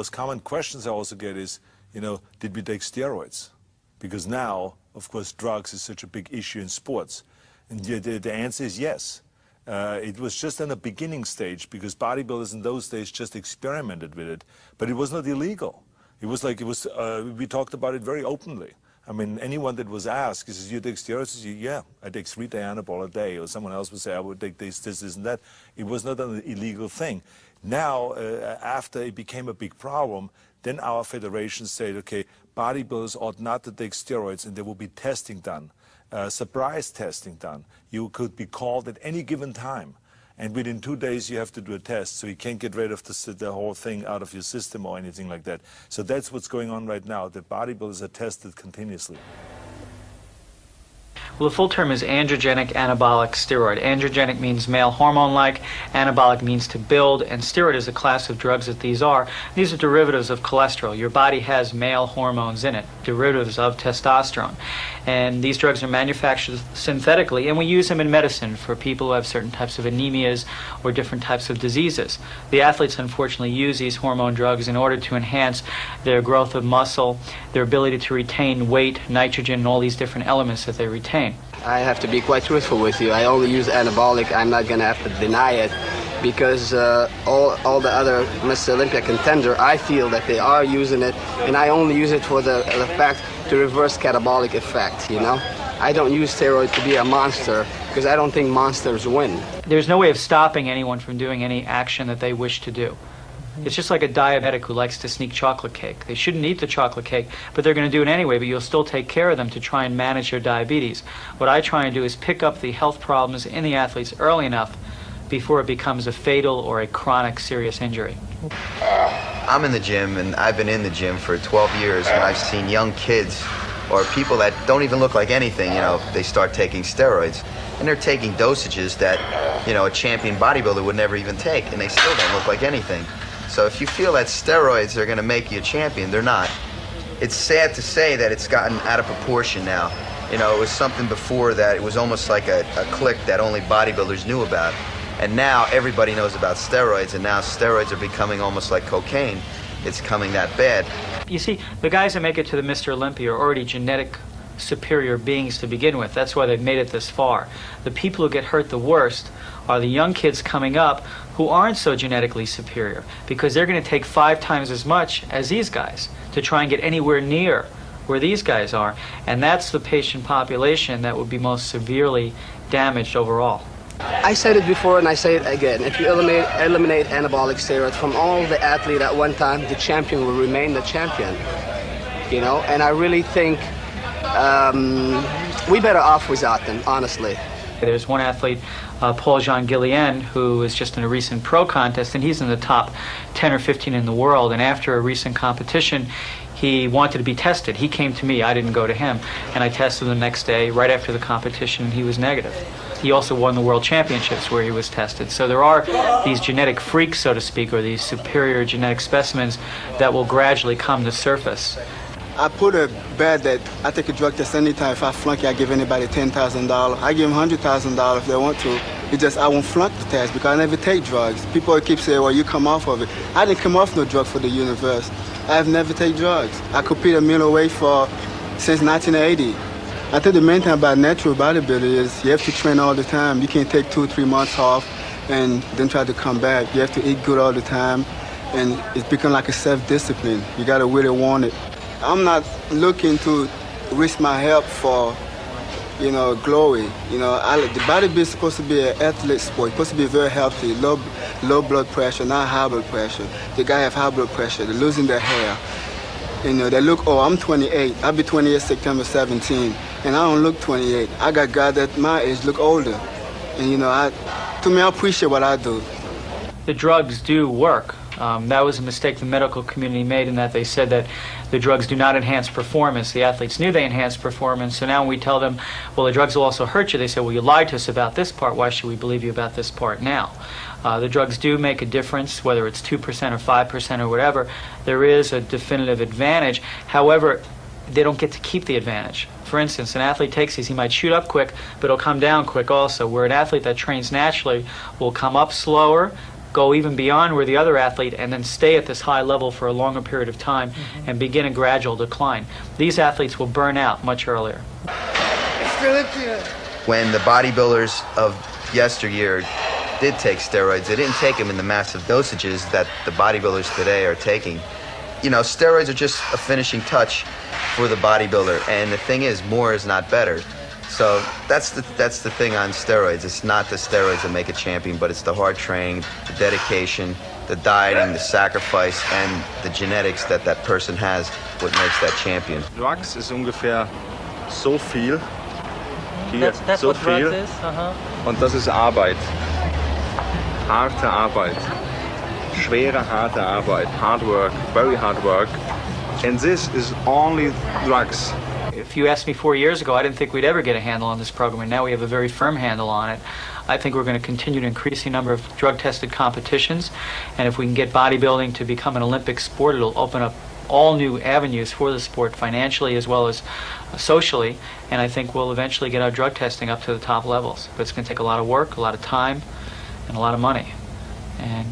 Most common questions I also get is, did we take steroids? Because now, of course, drugs is such a big issue in sports. And the answer is yes. It was just in the beginning stage because bodybuilders in those days just experimented with it, but it was not illegal. It was like, we talked about it very openly. I mean, anyone that was asked, he says, you take steroids? He says, yeah, I take 3 Dianabol a day. Or someone else would say, I would take this, and that. It was not an illegal thing. Now, after it became a big problem, then our federation said, okay, bodybuilders ought not to take steroids, and there will be testing done, surprise testing done. You could be called at any given time, and within 2 days you have to do a test, so you can't get rid of the whole thing out of your system or anything like that. So that's what's going on right now. The bodybuilders are tested continuously. Well, the full term is androgenic anabolic steroid. Androgenic means male hormone-like, anabolic means to build, and steroid is a class of drugs that these are. These are derivatives of cholesterol. Your body has male hormones in it, derivatives of testosterone. And these drugs are manufactured synthetically, and we use them in medicine for people who have certain types of anemias or different types of diseases. The athletes, unfortunately, use these hormone drugs in order to enhance their growth of muscle, their ability to retain weight, nitrogen, and all these different elements that they retain. I have to be quite truthful with you. I only use anabolic. I'm not going to have to deny it because all the other Mr. Olympia contender, I feel that they are using it, and I only use it for the fact to reverse catabolic effect, I don't use steroids to be a monster because I don't think monsters win. There's no way of stopping anyone from doing any action that they wish to do. It's just like a diabetic who likes to sneak chocolate cake. They shouldn't eat the chocolate cake, but they're going to do it anyway, but you'll still take care of them to try and manage their diabetes. What I try and do is pick up the health problems in the athletes early enough before it becomes a fatal or a chronic serious injury. I'm in the gym, and I've been in the gym for 12 years, and I've seen young kids or people that don't even look like anything, they start taking steroids. And they're taking dosages that, a champion bodybuilder would never even take, and they still don't look like anything. So if you feel that steroids are going to make you a champion, they're not. It's sad to say that it's gotten out of proportion now. It was something before that it was almost like a clique that only bodybuilders knew about. And now everybody knows about steroids, and now steroids are becoming almost like cocaine. It's coming that bad. You see, the guys that make it to the Mr. Olympia are already genetic superior beings to begin with. That's why they've made it this far. The people who get hurt the worst are the young kids coming up who aren't so genetically superior, because they're going to take 5 times as much as these guys to try and get anywhere near where these guys are, and that's the patient population that would be most severely damaged overall. I said it before and I say it again. If you eliminate anabolic steroids from all the athletes at one time, the champion will remain the champion. And I really think we better off without them, honestly. There's one athlete, Paul Jean Guillain, who is just in a recent pro contest, and he's in the top 10 or 15 in the world. And after a recent competition, he wanted to be tested. He came to me, I didn't go to him, and I tested him the next day, right after the competition, and he was negative. He also won the World Championships where he was tested. So there are these genetic freaks, so to speak, or these superior genetic specimens that will gradually come to surface. I put a bet that I take a drug test anytime. If I flunk it, I give anybody $10,000. I give them $100,000 if they want to. It's just I won't flunk the test because I never take drugs. People keep saying, well, you come off of it. I didn't come off no drug for the universe. I have never taken drugs. I compete a middleweight since 1980. I think the main thing about natural bodybuilding is you have to train all the time. You can't take 2 or 3 months off and then try to come back. You have to eat good all the time, and it's become like a self-discipline. You got to really want it. I'm not looking to risk my health for, glory. The bodybuilding is supposed to be an athlete sport. It's supposed to be very healthy, low blood pressure, not high blood pressure. The guy have high blood pressure. They're losing their hair. They look, I'm 28. I'll be 28 September 17, and I don't look 28. I got guys that my age look older, and to me, I appreciate what I do. The drugs do work. That was a mistake the medical community made, in that they said that the drugs do not enhance performance. The athletes knew they enhanced performance, so now when we tell them, well, the drugs will also hurt you, they say, well, you lied to us about this part, why should we believe you about this part now? The drugs do make a difference, whether it's 2% or 5% or whatever. There is a definitive advantage. However, they don't get to keep the advantage. For instance, an athlete takes these, he might shoot up quick, but it'll come down quick also, where an athlete that trains naturally will come up slower, go even beyond where the other athlete and then stay at this high level for a longer period of time and begin a gradual decline. These athletes will burn out much earlier. When the bodybuilders of yesteryear did take steroids, they didn't take them in the massive dosages that the bodybuilders today are taking. You know, steroids are just a finishing touch for the bodybuilder, and the thing is, more is not better. So that's the thing on steroids. It's not the steroids that make a champion, but it's the hard training, the dedication, the dieting, the sacrifice, and the genetics that that person has, what makes that champion. Drugs ist ungefähr so viel. Hier That's so what viel. drugs is? Und das ist Arbeit. Harte Arbeit. Schwere, harte Arbeit. Hard work, very hard work. And this is only drugs. If you asked me 4 years ago, I didn't think we'd ever get a handle on this program, and now we have a very firm handle on it. I think we're going to continue to increase the number of drug-tested competitions, and if we can get bodybuilding to become an Olympic sport, it'll open up all new avenues for the sport financially as well as socially, and I think we'll eventually get our drug testing up to the top levels. But it's going to take a lot of work, a lot of time, and a lot of money. And